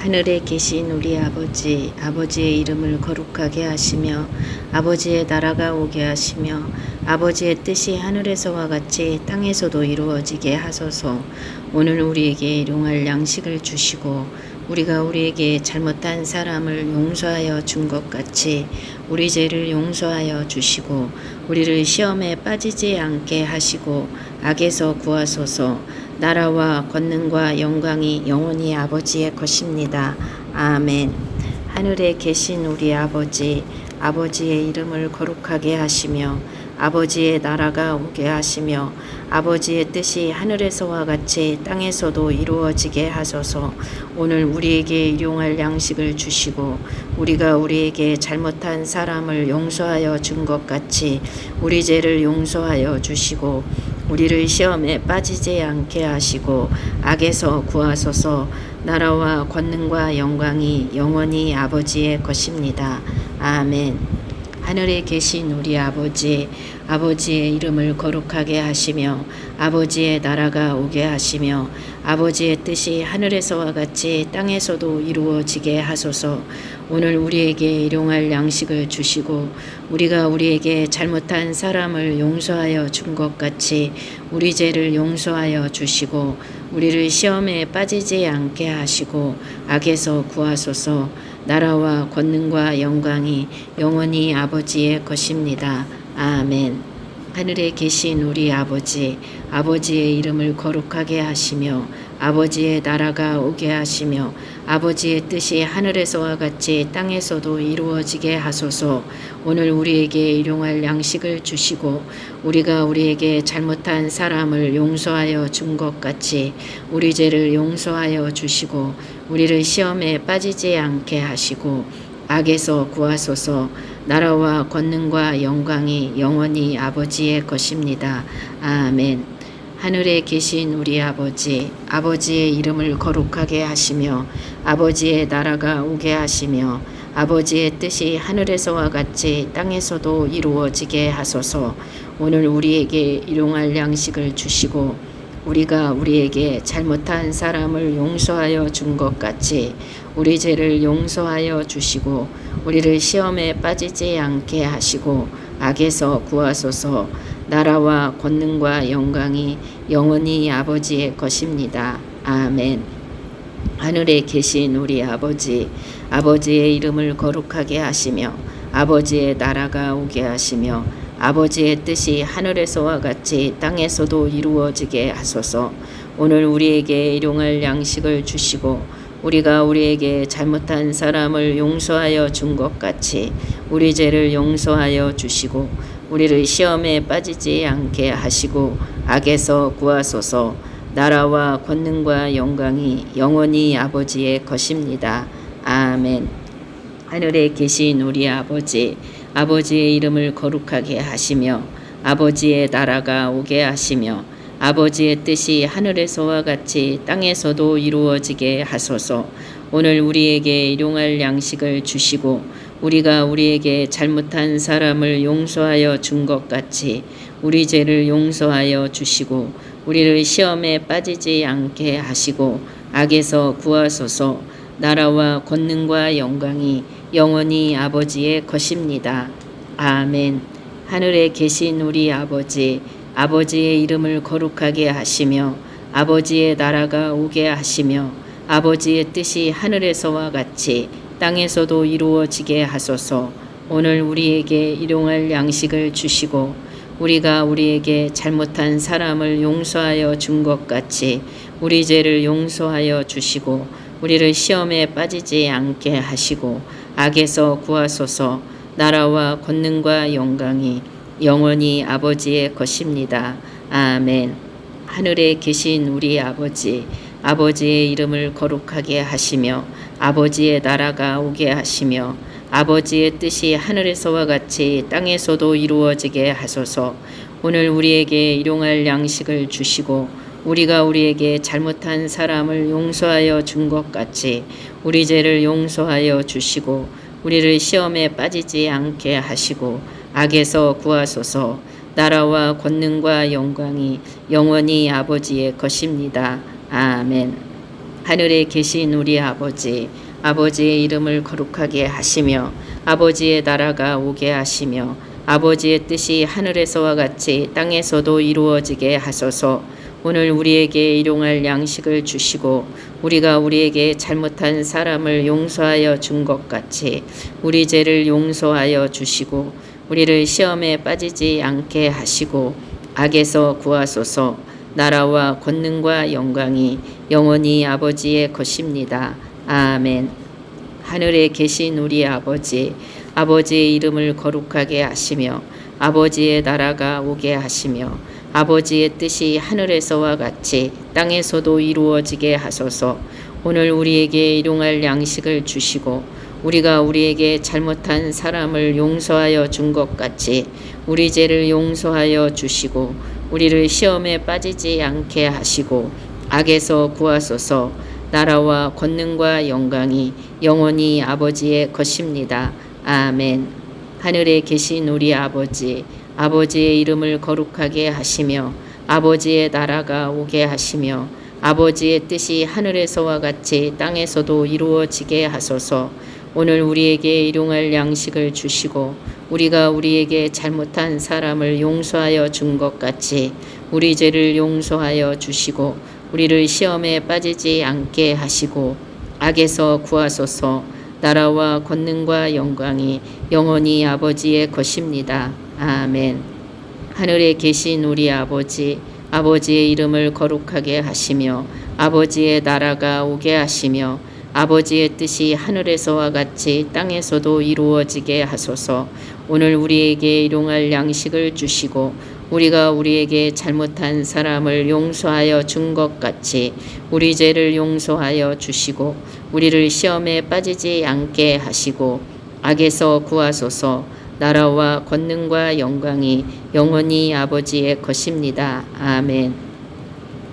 하늘에 계신 우리 아버지, 아버지의 이름을 거룩하게 하시며 아버지의 나라가 오게 하시며 아버지의 뜻이 하늘에서와 같이 땅에서도 이루어지게 하소서. 오늘 우리에게 일용할 양식을 주시고 우리가 우리에게 잘못한 사람을 용서하여 준 것 같이 우리 죄를 용서하여 주시고 우리를 시험에 빠지지 않게 하시고 악에서 구하소서. 나라와 권능과 영광이 영원히 아버지의 것입니다. 아멘. 하늘에 계신 우리 아버지, 아버지의 이름을 거룩하게 하시며 아버지의 나라가 오게 하시며 아버지의 뜻이 하늘에서와 같이 땅에서도 이루어지게 하소서. 오늘 우리에게 일용할 양식을 주시고 우리가 우리에게 잘못한 사람을 용서하여 준 것 같이 우리 죄를 용서하여 주시고 우리를 시험에 빠지지 않게 하시고 악에서 구하소서. 나라와 권능과 영광이 영원히 아버지의 것입니다. 아멘. 하늘에 계신 우리 아버지, 아버지의 이름을 거룩하게 하시며 아버지의 나라가 오게 하시며 아버지의 뜻이 하늘에서와 같이 땅에서도 이루어지게 하소서. 오늘 우리에게 일용할 양식을 주시고 우리가 우리에게 잘못한 사람을 용서하여 준 것 같이 우리 죄를 용서하여 주시고 우리를 시험에 빠지지 않게 하시고 악에서 구하소서. 나라와 권능과 영광이 영원히 아버지의 것입니다. 아멘. 하늘에 계신 우리 아버지, 아버지의 이름을 거룩하게 하시며 아버지의 나라가 오게 하시며 아버지의 뜻이 하늘에서와 같이 땅에서도 이루어지게 하소서. 오늘 우리에게 일용할 양식을 주시고 우리가 우리에게 잘못한 사람을 용서하여 준 것 같이 우리 죄를 용서하여 주시고 우리를 시험에 빠지지 않게 하시고 악에서 구하소서. 나라와 권능과 영광이 영원히 아버지의 것입니다. 아멘. 하늘에 계신 우리 아버지, 아버지의 이름을 거룩하게 하시며 아버지의 나라가 오게 하시며 아버지의 뜻이 하늘에서와 같이 땅에서도 이루어지게 하소서. 오늘 우리에게 일용할 양식을 주시고 우리가 우리에게 잘못한 사람을 용서하여 준 것 같이 우리 죄를 용서하여 주시고 우리를 시험에 빠지지 않게 하시고 악에서 구하소서. 나라와 권능과 영광이 영원히 아버지의 것입니다. 아멘. 하늘에 계신 우리 아버지, 아버지의 이름을 거룩하게 하시며 아버지의 나라가 오게 하시며 아버지의 뜻이 하늘에서와 같이 땅에서도 이루어지게 하소서. 오늘 우리에게 일용할 양식을 주시고 우리가 우리에게 잘못한 사람을 용서하여 준 것 같이 우리 죄를 용서하여 주시고 우리를 시험에 빠지지 않게 하시고 악에서 구하소서. 나라와 권능과 영광이 영원히 아버지의 것입니다. 아멘. 하늘에 계신 우리 아버지, 아버지의 이름을 거룩하게 하시며 아버지의 나라가 오게 하시며 아버지의 뜻이 하늘에서와 같이 땅에서도 이루어지게 하소서. 오늘 우리에게 일용할 양식을 주시고 우리가 우리에게 잘못한 사람을 용서하여 준 것 같이 우리 죄를 용서하여 주시고 우리를 시험에 빠지지 않게 하시고 악에서 구하소서. 나라와 권능과 영광이 영원히 아버지의 것입니다. 아멘. 하늘에 계신 우리 아버지, 아버지의 이름을 거룩하게 하시며 아버지의 나라가 오게 하시며 아버지의 뜻이 하늘에서와 같이 땅에서도 이루어지게 하소서. 오늘 우리에게 일용할 양식을 주시고 우리가 우리에게 잘못한 사람을 용서하여 준 것 같이 우리 죄를 용서하여 주시고 우리를 시험에 빠지지 않게 하시고 악에서 구하소서. 나라와 권능과 영광이 영원히 아버지의 것입니다. 아멘. 하늘에 계신 우리 아버지, 아버지의 이름을 거룩하게 하시며 아버지의 나라가 오게 하시며 아버지의 뜻이 하늘에서와 같이 땅에서도 이루어지게 하소서. 오늘 우리에게 일용할 양식을 주시고 우리가 우리에게 잘못한 사람을 용서하여 준 것 같이 우리 죄를 용서하여 주시고 우리를 시험에 빠지지 않게 하시고 악에서 구하소서. 나라와 권능과 영광이 영원히 아버지의 것입니다. 아멘. 하늘에 계신 우리 아버지, 아버지의 이름을 거룩하게 하시며 아버지의 나라가 오게 하시며 아버지의 뜻이 하늘에서와 같이 땅에서도 이루어지게 하소서. 오늘 우리에게 일용할 양식을 주시고 우리가 우리에게 잘못한 사람을 용서하여 준 것 같이 우리 죄를 용서하여 주시고 우리를 시험에 빠지지 않게 하시고 악에서 구하소서. 나라와 권능과 영광이 영원히 아버지의 것입니다. 아멘. 하늘에 계신 우리 아버지, 아버지의 이름을 거룩하게 하시며 아버지의 나라가 오게 하시며 아버지의 뜻이 하늘에서와 같이 땅에서도 이루어지게 하소서. 오늘 우리에게 일용할 양식을 주시고 우리가 우리에게 잘못한 사람을 용서하여 준 것 같이 우리 죄를 용서하여 주시고 우리를 시험에 빠지지 않게 하시고 악에서 구하소서. 나라와 권능과 영광이 영원히 아버지의 것입니다. 아멘. 하늘에 계신 우리 아버지, 아버지의 이름을 거룩하게 하시며 아버지의 나라가 오게 하시며 아버지의 뜻이 하늘에서와 같이 땅에서도 이루어지게 하소서. 오늘 우리에게 일용할 양식을 주시고 우리가 우리에게 잘못한 사람을 용서하여 준 것 같이 우리 죄를 용서하여 주시고 우리를 시험에 빠지지 않게 하시고 악에서 구하소서. 나라와 권능과 영광이 영원히 아버지의 것입니다. 아멘. 하늘에 계신 우리 아버지, 아버지의 이름을 거룩하게 하시며 아버지의 나라가 오게 하시며 아버지의 뜻이 하늘에서와 같이 땅에서도 이루어지게 하소서. 오늘 우리에게 일용할 양식을 주시고 우리가 우리에게 잘못한 사람을 용서하여 준 것 같이 우리 죄를 용서하여 주시고 우리를 시험에 빠지지 않게 하시고 악에서 구하소서. 나라와 권능과 영광이 영원히 아버지의 것입니다. 아멘.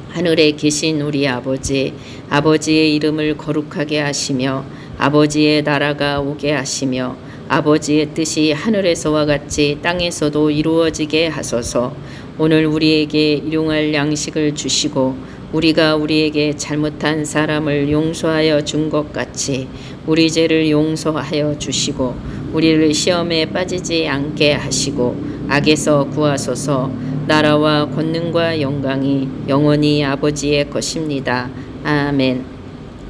하늘에 계신 우리 아버지, 아버지의 이름을 거룩하게 하시며 아버지의 나라가 오게 하시며 아버지의 뜻이 하늘에서와 같이 땅에서도 이루어지게 하소서. 오늘 우리에게 일용할 양식을 주시고 우리가 우리에게 잘못한 사람을 용서하여 준 것 같이 우리 죄를 용서하여 주시고 우리를 시험에 빠지지 않게 하시고 악에서 구하소서. 나라와 권능과 영광이 영원히 아버지의 것입니다. 아멘.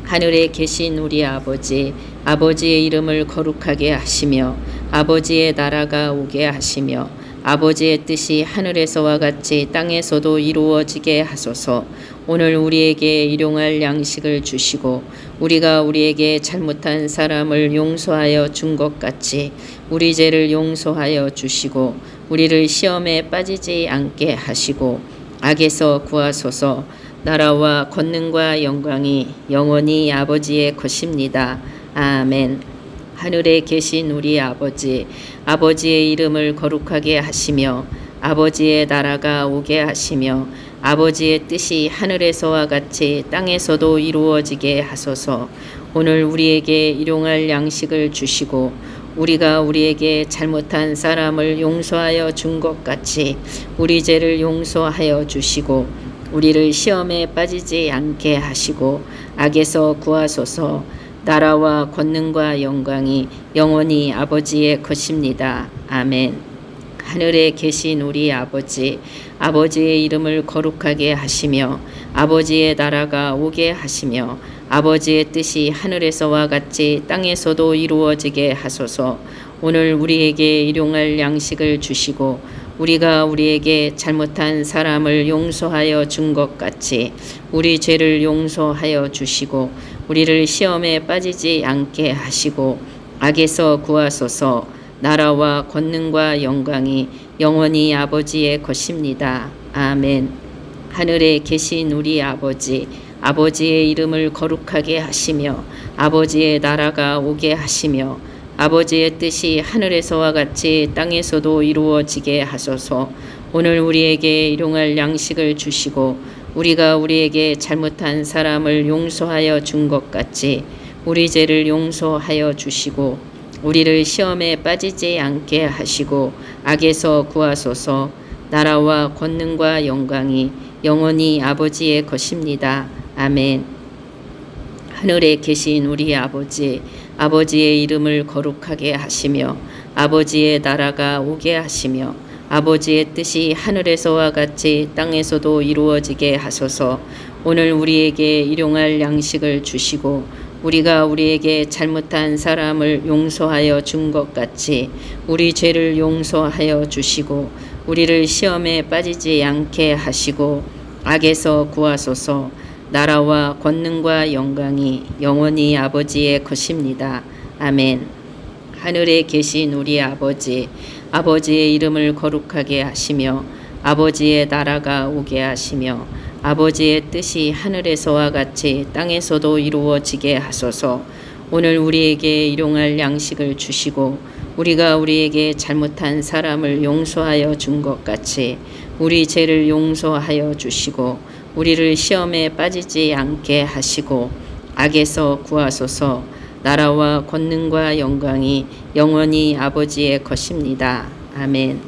하늘에 계신 우리 아버지, 아버지의 이름을 거룩하게 하시며 아버지의 나라가 오게 하시며 아버지의 뜻이 하늘에서와 같이 땅에서도 이루어지게 하소서. 오늘 우리에게 일용할 양식을 주시고 우리가 우리에게 잘못한 사람을 용서하여 준 것 같이 우리 죄를 용서하여 주시고 우리를 시험에 빠지지 않게 하시고 악에서 구하소서. 나라와 권능과 영광이 영원히 아버지의 것입니다. 아멘. 하늘에 계신 우리 아버지, 아버지의 이름을 거룩하게 하시며 아버지의 나라가 오게 하시며 아버지의 뜻이 하늘에서와 같이 땅에서도 이루어지게 하소서. 오늘 우리에게 일용할 양식을 주시고 우리가 우리에게 잘못한 사람을 용서하여 준 것 같이 우리 죄를 용서하여 주시고 우리를 시험에 빠지지 않게 하시고 악에서 구하소서. 나라와 권능과 영광이 영원히 아버지의 것입니다. 아멘. 하늘에 계신 우리 아버지, 아버지의 이름을 거룩하게 하시며 아버지의 나라가 오게 하시며 아버지의 뜻이 하늘에서와 같이 땅에서도 이루어지게 하소서. 오늘 우리에게 일용할 양식을 주시고 우리가 우리에게 잘못한 사람을 용서하여 준 것 같이 우리 죄를 용서하여 주시고 우리를 시험에 빠지지 않게 하시고 악에서 구하소서. 나라와 권능과 영광이 영원히 아버지의 것입니다. 아멘. 하늘에 계신 우리 아버지, 아버지의 이름을 거룩하게 하시며 아버지의 나라가 오게 하시며 아버지의 뜻이 하늘에서와 같이 땅에서도 이루어지게 하소서. 오늘 우리에게 일용할 양식을 주시고 우리가 우리에게 잘못한 사람을 용서하여 준 것 같이 우리 죄를 용서하여 주시고 우리를 시험에 빠지지 않게 하시고 악에서 구하소서. 나라와 권능과 영광이 영원히 아버지의 것입니다. 아멘. 하늘에 계신 우리 아버지, 아버지의 이름을 거룩하게 하시며 아버지의 나라가 오게 하시며 아버지의 뜻이 하늘에서와 같이 땅에서도 이루어지게 하소서. 오늘 우리에게 일용할 양식을 주시고 우리가 우리에게 잘못한 사람을 용서하여 준 것 같이 우리 죄를 용서하여 주시고 우리를 시험에 빠지지 않게 하시고 악에서 구하소서. 나라와 권능과 영광이 영원히 아버지의 것입니다. 아멘. 하늘에 계신 우리 아버지, 아버지의 이름을 거룩하게 하시며 아버지의 나라가 오게 하시며 아버지의 뜻이 하늘에서와 같이 땅에서도 이루어지게 하소서. 오늘 우리에게 일용할 양식을 주시고 우리가 우리에게 잘못한 사람을 용서하여 준 것 같이 우리 죄를 용서하여 주시고 우리를 시험에 빠지지 않게 하시고 악에서 구하소서. 나라와 권능과 영광이 영원히 아버지의 것입니다. 아멘.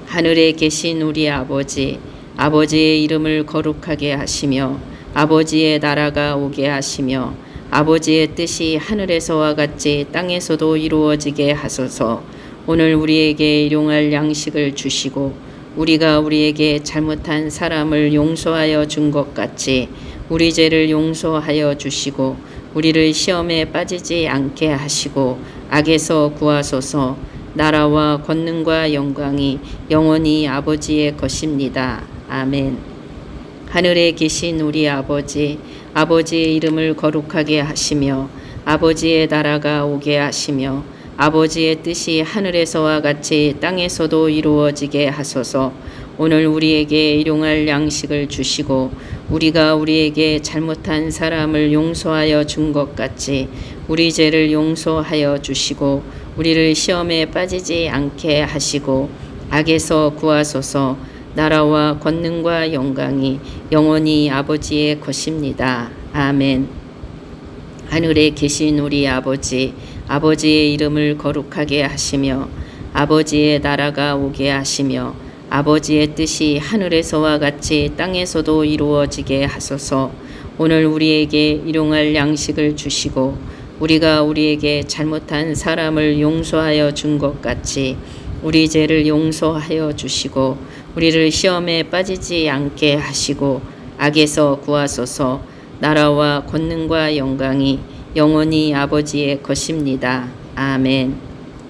하늘에 계신 우리 아버지, 아버지의 이름을 거룩하게 하시며 아버지의 나라가 오게 하시며 아버지의 뜻이 하늘에서와 같이 땅에서도 이루어지게 하소서. 오늘 우리에게 일용할 양식을 주시고 우리가 우리에게 잘못한 사람을 용서하여 준 것 같이 우리 죄를 용서하여 주시고 우리를 시험에 빠지지 않게 하시고 악에서 구하소서. 나라와 권능과 영광이 영원히 아버지의 것입니다. 아멘. 하늘에 계신 우리 아버지, 아버지의 이름을 거룩하게 하시며 아버지의 나라가 오게 하시며 아버지의 뜻이 하늘에서와 같이 땅에서도 이루어지게 하소서. 오늘 우리에게 일용할 양식을 주시고 우리가 우리에게 잘못한 사람을 용서하여 준 것 같이 우리 죄를 용서하여 주시고 우리를 시험에 빠지지 않게 하시고 악에서 구하소서. 나라와 권능과 영광이 영원히 아버지의 것입니다. 아멘. 하늘에 계신 우리 아버지, 아버지의 이름을 거룩하게 하시며 아버지의 나라가 오게 하시며 아버지의 뜻이 하늘에서와 같이 땅에서도 이루어지게 하소서. 오늘 우리에게 일용할 양식을 주시고 우리가 우리에게 잘못한 사람을 용서하여 준 것 같이 우리 죄를 용서하여 주시고 우리를 시험에 빠지지 않게 하시고 악에서 구하소서. 나라와 권능과 영광이 영원히 아버지의 것입니다. 아멘.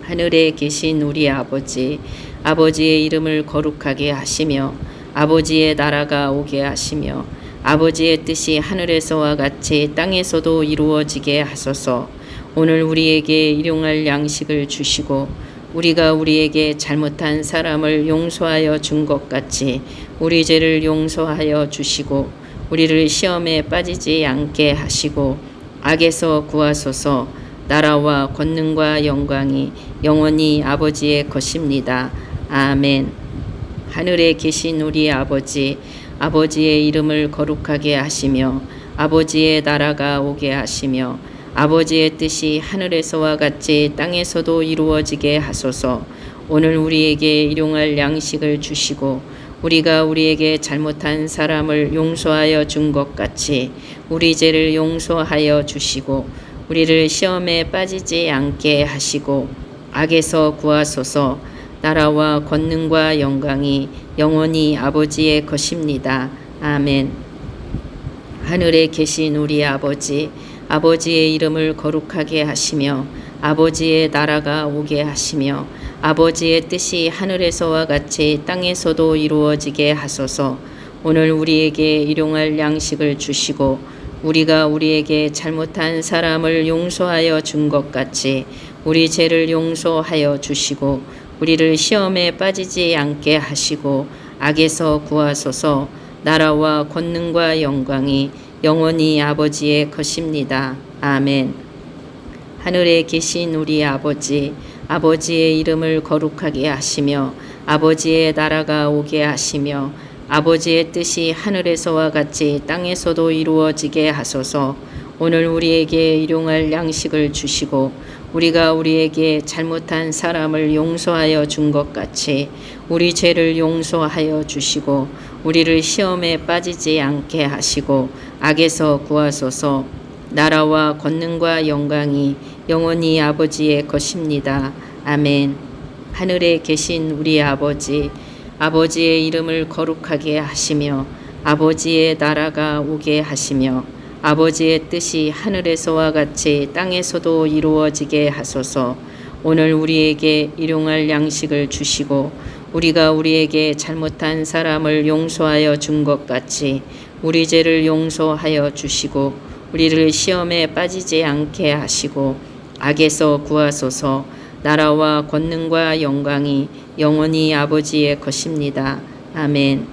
하늘에 계신 우리 아버지, 아버지의 이름을 거룩하게 하시며 아버지의 나라가 오게 하시며 아버지의 뜻이 하늘에서와 같이 땅에서도 이루어지게 하소서. 오늘 우리에게 일용할 양식을 주시고 우리가 우리에게 잘못한 사람을 용서하여 준 것 같이 우리 죄를 용서하여 주시고 우리를 시험에 빠지지 않게 하시고 악에서 구하소서. 나라와 권능과 영광이 영원히 아버지의 것입니다. 아멘. 하늘에 계신 우리 아버지, 아버지의 이름을 거룩하게 하시며 아버지의 나라가 오게 하시며 아버지의 뜻이 하늘에서와 같이 땅에서도 이루어지게 하소서. 오늘 우리에게 일용할 양식을 주시고 우리가 우리에게 잘못한 사람을 용서하여 준 것 같이 우리 죄를 용서하여 주시고 우리를 시험에 빠지지 않게 하시고 악에서 구하소서. 나라와 권능과 영광이 영원히 아버지의 것입니다. 아멘. 하늘에 계신 우리 아버지, 아버지의 이름을 거룩하게 하시며 아버지의 나라가 오게 하시며 아버지의 뜻이 하늘에서와 같이 땅에서도 이루어지게 하소서. 오늘 우리에게 일용할 양식을 주시고 우리가 우리에게 잘못한 사람을 용서하여 준 것 같이 우리 죄를 용서하여 주시고 우리를 시험에 빠지지 않게 하시고 악에서 구하소서. 나라와 권능과 영광이 영원히 아버지의 것입니다. 아멘. 하늘에 계신 우리 아버지, 아버지의 이름을 거룩하게 하시며 아버지의 나라가 오게 하시며 아버지의 뜻이 하늘에서와 같이 땅에서도 이루어지게 하소서. 오늘 우리에게 일용할 양식을 주시고 우리가 우리에게 잘못한 사람을 용서하여 준 것 같이 우리 죄를 용서하여 주시고 우리를 시험에 빠지지 않게 하시고 악에서 구하소서. 나라와 권능과 영광이 영원히 아버지의 것입니다. 아멘. 하늘에 계신 우리 아버지, 아버지의 이름을 거룩하게 하시며 아버지의 나라가 오게 하시며 아버지의 뜻이 하늘에서와 같이 땅에서도 이루어지게 하소서. 오늘 우리에게 일용할 양식을 주시고 우리가 우리에게 잘못한 사람을 용서하여 준 것 같이 우리 죄를 용서하여 주시고 우리를 시험에 빠지지 않게 하시고 악에서 구하소서. 나라와 권능과 영광이 영원히 아버지의 것입니다. 아멘.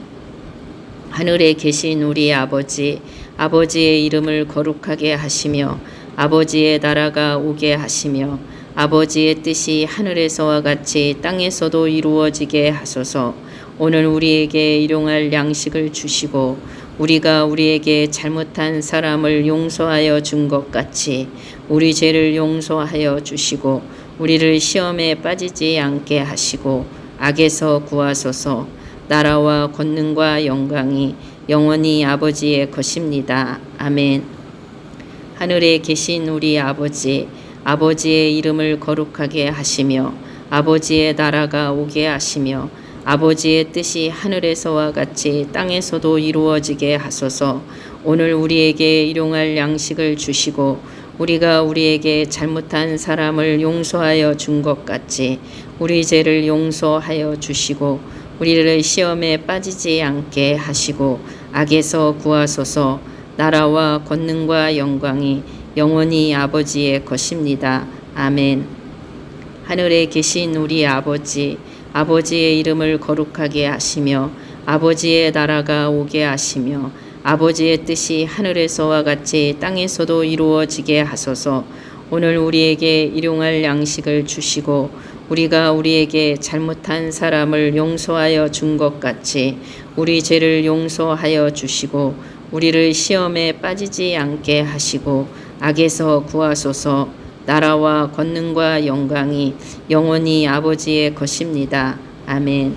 하늘에 계신 우리 아버지, 아버지의 이름을 거룩하게 하시며 아버지의 나라가 오게 하시며 아버지의 뜻이 하늘에서와 같이 땅에서도 이루어지게 하소서. 오늘 우리에게 일용할 양식을 주시고 우리가 우리에게 잘못한 사람을 용서하여 준 것 같이 우리 죄를 용서하여 주시고 우리를 시험에 빠지지 않게 하시고 악에서 구하소서. 나라와 권능과 영광이 영원히 아버지의 것입니다. 아멘. 하늘에 계신 우리 아버지, 아버지의 이름을 거룩하게 하시며 아버지의 나라가 오게 하시며 아버지의 뜻이 하늘에서와 같이 땅에서도 이루어지게 하소서. 오늘 우리에게 일용할 양식을 주시고 우리가 우리에게 잘못한 사람을 용서하여 준 것 같이 우리 죄를 용서하여 주시고 우리를 시험에 빠지지 않게 하시고 악에서 구하소서. 나라와 권능과 영광이 영원히 아버지의 것입니다. 아멘. 하늘에 계신 우리 아버지, 아버지의 이름을 거룩하게 하시며 아버지의 나라가 오게 하시며 아버지의 뜻이 하늘에서와 같이 땅에서도 이루어지게 하소서. 오늘 우리에게 일용할 양식을 주시고 우리가 우리에게 잘못한 사람을 용서하여 준 것 같이 우리 죄를 용서하여 주시고 우리를 시험에 빠지지 않게 하시고 악에서 구하소서. 나라와 권능과 영광이 영원히 아버지의 것입니다. 아멘.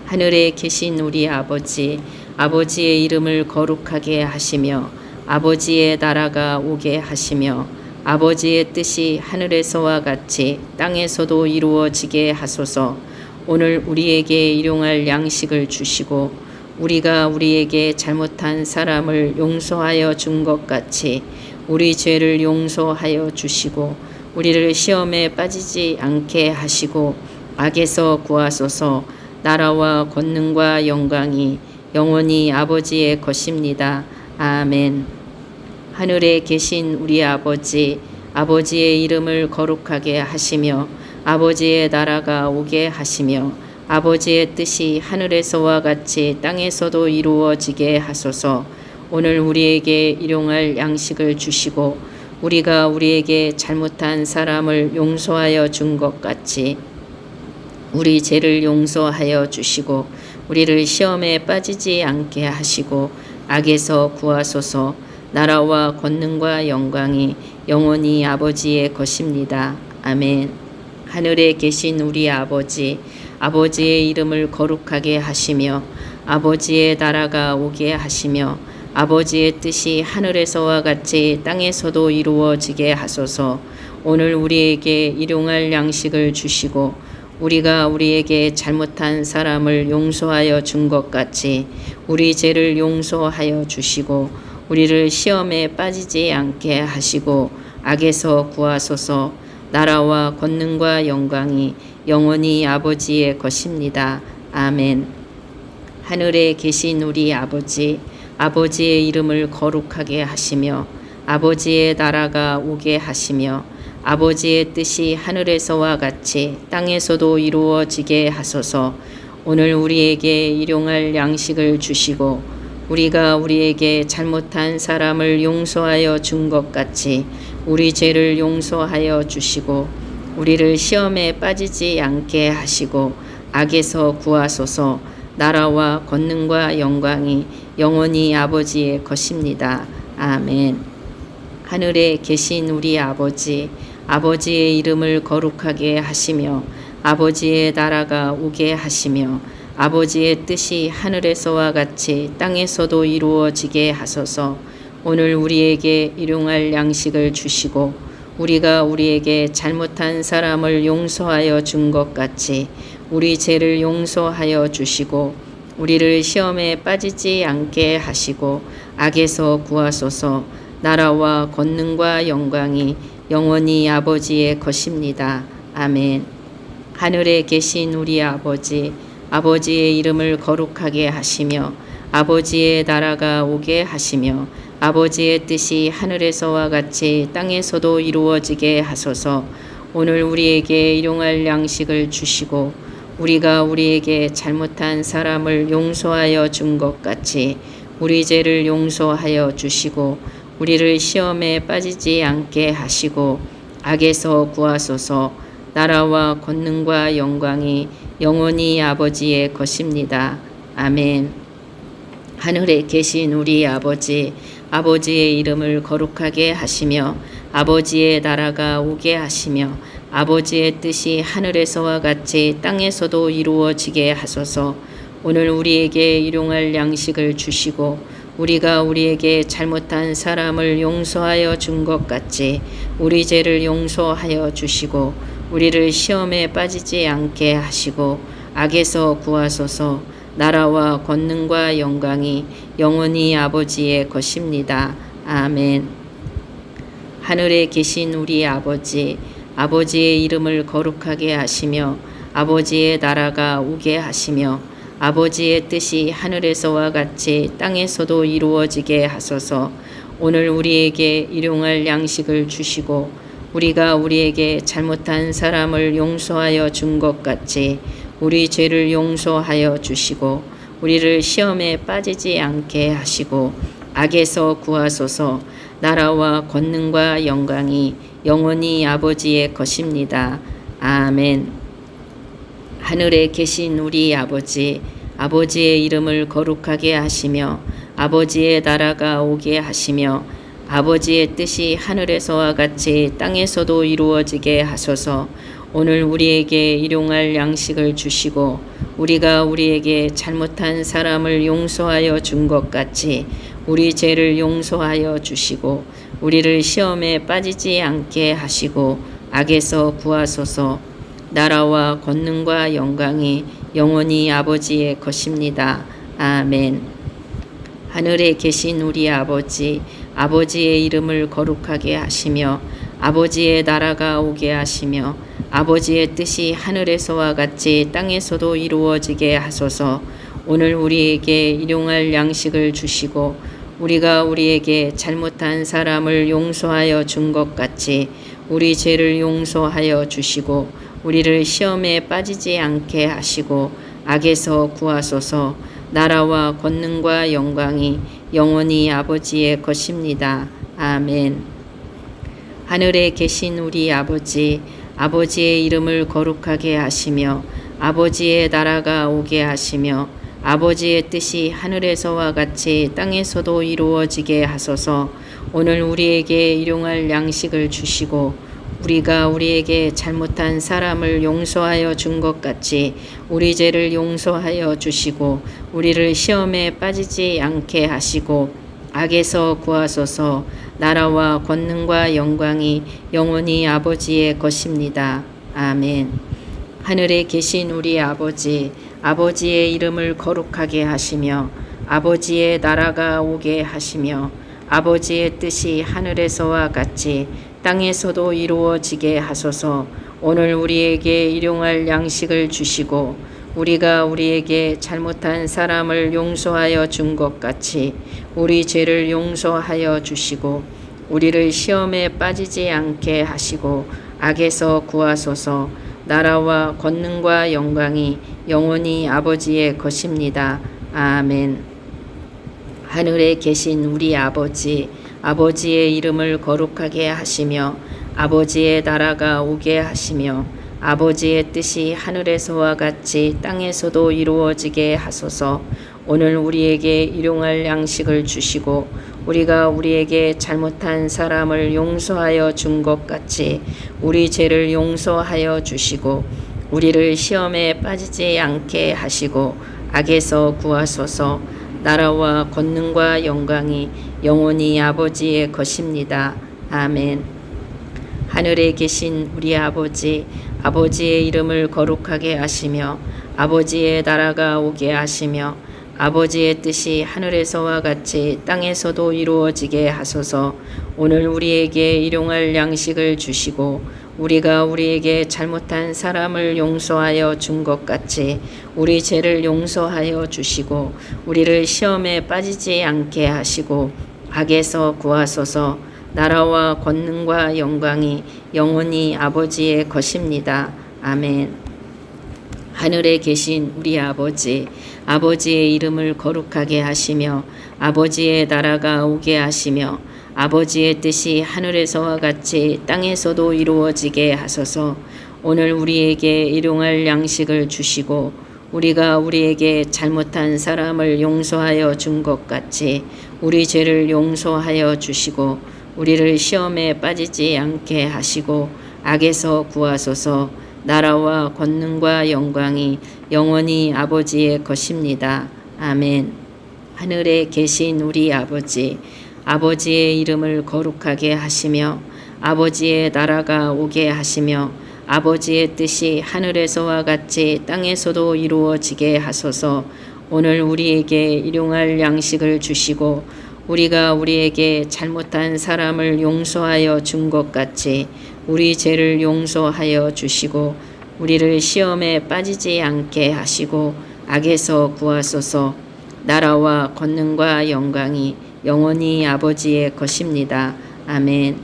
하늘에 계신 우리 아버지, 아버지의 이름을 거룩하게 하시며 아버지의 나라가 오게 하시며 아버지의 뜻이 하늘에서와 같이 땅에서도 이루어지게 하소서. 오늘 우리에게 일용할 양식을 주시고 우리가 우리에게 잘못한 사람을 용서하여 준 것 같이 우리 죄를 용서하여 주시고 우리를 시험에 빠지지 않게 하시고 악에서 구하소서. 나라와 권능과 영광이 영원히 아버지의 것입니다. 아멘. 하늘에 계신 우리 아버지, 아버지의 이름을 거룩하게 하시며 아버지의 나라가 오게 하시며 아버지의 뜻이 하늘에서와 같이 땅에서도 이루어지게 하소서. 오늘 우리에게 일용할 양식을 주시고 우리가 우리에게 잘못한 사람을 용서하여 준 것 같이 우리 죄를 용서하여 주시고 우리를 시험에 빠지지 않게 하시고 악에서 구하소서. 나라와 권능과 영광이 영원히 아버지의 것입니다. 아멘. 하늘에 계신 우리 아버지, 아버지의 이름을 거룩하게 하시며 아버지의 나라가 오게 하시며 아버지의 뜻이 하늘에서와 같이 땅에서도 이루어지게 하소서. 오늘 우리에게 일용할 양식을 주시고 우리가 우리에게 잘못한 사람을 용서하여 준 것 같이 우리 죄를 용서하여 주시고 우리를 시험에 빠지지 않게 하시고 악에서 구하소서. 나라와 권능과 영광이 영원히 아버지의 것입니다. 아멘. 하늘에 계신 우리 아버지, 아버지의 이름을 거룩하게 하시며 아버지의 나라가 오게 하시며 아버지의 뜻이 하늘에서와 같이 땅에서도 이루어지게 하소서. 오늘 우리에게 일용할 양식을 주시고 우리가 우리에게 잘못한 사람을 용서하여 준 것 같이 우리 죄를 용서하여 주시고 우리를 시험에 빠지지 않게 하시고 악에서 구하소서. 나라와 권능과 영광이 영원히 아버지의 것입니다. 아멘. 하늘에 계신 우리 아버지, 아버지의 이름을 거룩하게 하시며 아버지의 나라가 오게 하시며 아버지의 뜻이 하늘에서와 같이 땅에서도 이루어지게 하소서. 오늘 우리에게 일용할 양식을 주시고 우리가 우리에게 잘못한 사람을 용서하여 준 것 같이 우리 죄를 용서하여 주시고 우리를 시험에 빠지지 않게 하시고 악에서 구하소서. 나라와 권능과 영광이 영원히 아버지의 것입니다. 아멘. 하늘에 계신 우리 아버지, 아버지의 이름을 거룩하게 하시며 아버지의 나라가 오게 하시며 아버지의 뜻이 하늘에서와 같이 땅에서도 이루어지게 하소서. 오늘 우리에게 일용할 양식을 주시고 우리가 우리에게 잘못한 사람을 용서하여 준 것 같이 우리 죄를 용서하여 주시고 우리를 시험에 빠지지 않게 하시고 악에서 구하소서. 나라와 권능과 영광이 영원히 아버지의 것입니다. 아멘. 하늘에 계신 우리 아버지, 아버지의 이름을 거룩하게 하시며 아버지의 나라가 오게 하시며 아버지의 뜻이 하늘에서와 같이 땅에서도 이루어지게 하소서. 오늘 우리에게 일용할 양식을 주시고 우리가 우리에게 잘못한 사람을 용서하여 준 것 같이 우리 죄를 용서하여 주시고 우리를 시험에 빠지지 않게 하시고 악에서 구하소서. 나라와 권능과 영광이 영원히 아버지의 것입니다. 아멘. 하늘에 계신 우리 아버지, 아버지의 이름을 거룩하게 하시며 아버지의 나라가 오게 하시며 아버지의 뜻이 하늘에서와 같이 땅에서도 이루어지게 하소서. 오늘 우리에게 일용할 양식을 주시고 우리가 우리에게 잘못한 사람을 용서하여 준 것 같이 우리 죄를 용서하여 주시고 우리를 시험에 빠지지 않게 하시고 악에서 구하소서. 나라와 권능과 영광이 영원히 아버지의 것입니다. 아멘. 하늘에 계신 우리 아버지, 아버지의 이름을 거룩하게 하시며 아버지의 나라가 오게 하시며 아버지의 뜻이 하늘에서와 같이 땅에서도 이루어지게 하소서. 오늘 우리에게 일용할 양식을 주시고 우리가 우리에게 잘못한 사람을 용서하여 준 것 같이 우리 죄를 용서하여 주시고 우리를 시험에 빠지지 않게 하시고 악에서 구하소서. 나라와 권능과 영광이 영원히 아버지의 것입니다. 아멘. 하늘에 계신 우리 아버지, 아버지의 이름을 거룩하게 하시며 아버지의 나라가 오게 하시며 아버지의 뜻이 하늘에서와 같이 땅에서도 이루어지게 하소서. 오늘 우리에게 일용할 양식을 주시고 우리가 우리에게 잘못한 사람을 용서하여 준 것 같이 우리 죄를 용서하여 주시고 우리를 시험에 빠지지 않게 하시고 악에서 구하소서. 나라와 권능과 영광이 영원히 아버지의 것입니다. 아멘. 하늘에 계신 우리 아버지, 아버지의 이름을 거룩하게 하시며 아버지의 나라가 오게 하시며 아버지의 뜻이 하늘에서와 같이 땅에서도 이루어지게 하소서. 오늘 우리에게 일용할 양식을 주시고 우리가 우리에게 잘못한 사람을 용서하여 준 것 같이 우리 죄를 용서하여 주시고 우리를 시험에 빠지지 않게 하시고 악에서 구하소서. 나라와 권능과 영광이 영원히 아버지의 것입니다. 아멘. 하늘에 계신 우리 아버지, 아버지의 이름을 거룩하게 하시며 아버지의 나라가 오게 하시며 아버지의 뜻이 하늘에서와 같이 땅에서도 이루어지게 하소서. 오늘 우리에게 일용할 양식을 주시고 우리가 우리에게 잘못한 사람을 용서하여 준 것 같이 우리 죄를 용서하여 주시고 우리를 시험에 빠지지 않게 하시고 악에서 구하소서. 나라와 권능과 영광이 영원히 아버지의 것입니다. 아멘. 하늘에 계신 우리 아버지, 아버지의 이름을 거룩하게 하시며 아버지의 나라가 오게 하시며 아버지의 뜻이 하늘에서와 같이 땅에서도 이루어지게 하소서. 오늘 우리에게 일용할 양식을 주시고 우리가 우리에게 잘못한 사람을 용서하여 준 것 같이 우리 죄를 용서하여 주시고 우리를 시험에 빠지지 않게 하시고 악에서 구하소서. 나라와 권능과 영광이 영원히 아버지의 것입니다. 아멘. 하늘에 계신 우리 아버지, 아버지의 이름을 거룩하게 하시며 아버지의 나라가 오게 하시며 아버지의 뜻이 하늘에서와 같이 땅에서도 이루어지게 하소서. 오늘 우리에게 일용할 양식을 주시고 우리가 우리에게 잘못한 사람을 용서하여 준 것 같이 우리 죄를 용서하여 주시고 우리를 시험에 빠지지 않게 하시고 악에서 구하소서. 나라와 권능과 영광이 영원히 아버지의 것입니다. 아멘. 하늘에 계신 우리 아버지, 아버지의 이름을 거룩하게 하시며 아버지의 나라가 오게 하시며 아버지의 뜻이 하늘에서와 같이 땅에서도 이루어지게 하소서. 오늘 우리에게 일용할 양식을 주시고 우리가 우리에게 잘못한 사람을 용서하여 준 것 같이 우리 죄를 용서하여 주시고 우리를 시험에 빠지지 않게 하시고 악에서 구하소서. 나라와 권능과 영광이 영원히 아버지의 것입니다. 아멘. 하늘에 계신 우리 아버지, 아버지의 이름을 거룩하게 하시며 아버지의 나라가 오게 하시며 아버지의 뜻이 하늘에서와 같이 땅에서도 이루어지게 하소서. 오늘 우리에게 일용할 양식을 주시고 우리가 우리에게 잘못한 사람을 용서하여 준 것 같이 우리 죄를 용서하여 주시고 우리를 시험에 빠지지 않게 하시고 악에서 구하소서. 나라와 권능과 영광이 영원히 아버지의 것입니다. 아멘.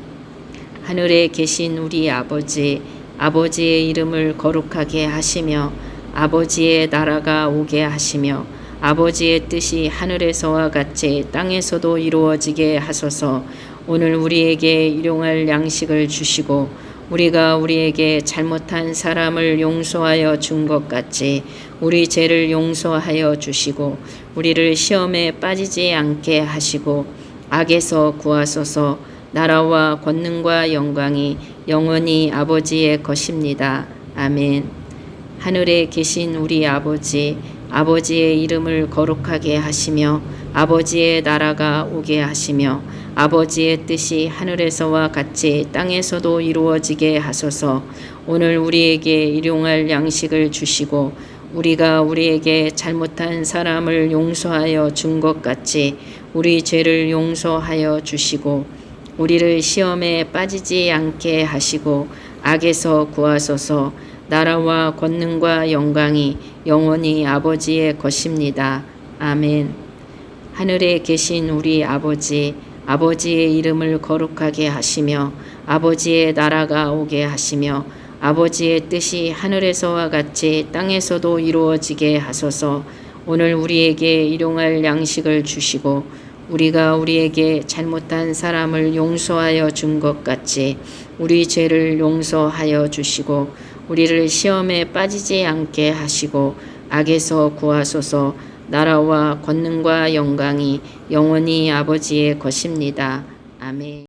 하늘에 계신 우리 아버지, 아버지의 이름을 거룩하게 하시며 아버지의 나라가 오게 하시며 아버지의 뜻이 하늘에서와 같이 땅에서도 이루어지게 하소서. 오늘 우리에게 일용할 양식을 주시고 우리가 우리에게 잘못한 사람을 용서하여 준 것 같이 우리 죄를 용서하여 주시고 우리를 시험에 빠지지 않게 하시고 악에서 구하소서. 나라와 권능과 영광이 영원히 아버지의 것입니다. 아멘. 하늘에 계신 우리 아버지, 아버지의 이름을 거룩하게 하시며 아버지의 나라가 오게 하시며 아버지의 뜻이 하늘에서와 같이 땅에서도 이루어지게 하소서. 오늘 우리에게 일용할 양식을 주시고 우리가 우리에게 잘못한 사람을 용서하여 준 것 같이 우리 죄를 용서하여 주시고 우리를 시험에 빠지지 않게 하시고 악에서 구하소서. 나라와 권능과 영광이 영원히 아버지의 것입니다. 아멘. 하늘에 계신 우리 아버지, 아버지의 이름을 거룩하게 하시며 아버지의 나라가 오게 하시며 아버지의 뜻이 하늘에서와 같이 땅에서도 이루어지게 하소서. 오늘 우리에게 일용할 양식을 주시고 우리가 우리에게 잘못한 사람을 용서하여 준 것 같이 우리 죄를 용서하여 주시고 우리를 시험에 빠지지 않게 하시고 악에서 구하소서. 나라와 권능과 영광이 영원히 아버지의 것입니다. 아멘.